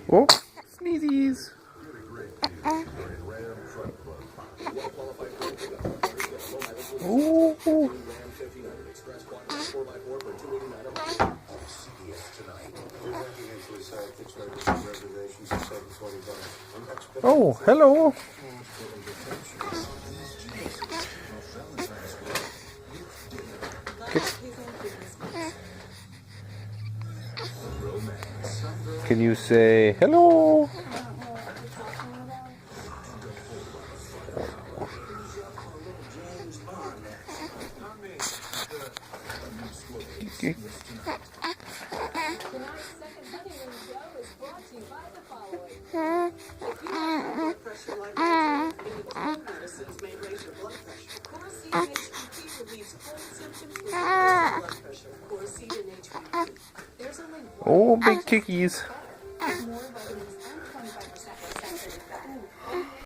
Oh, sneezies. Oh. Oh, hello. Can you say hello? Oh, big kickies.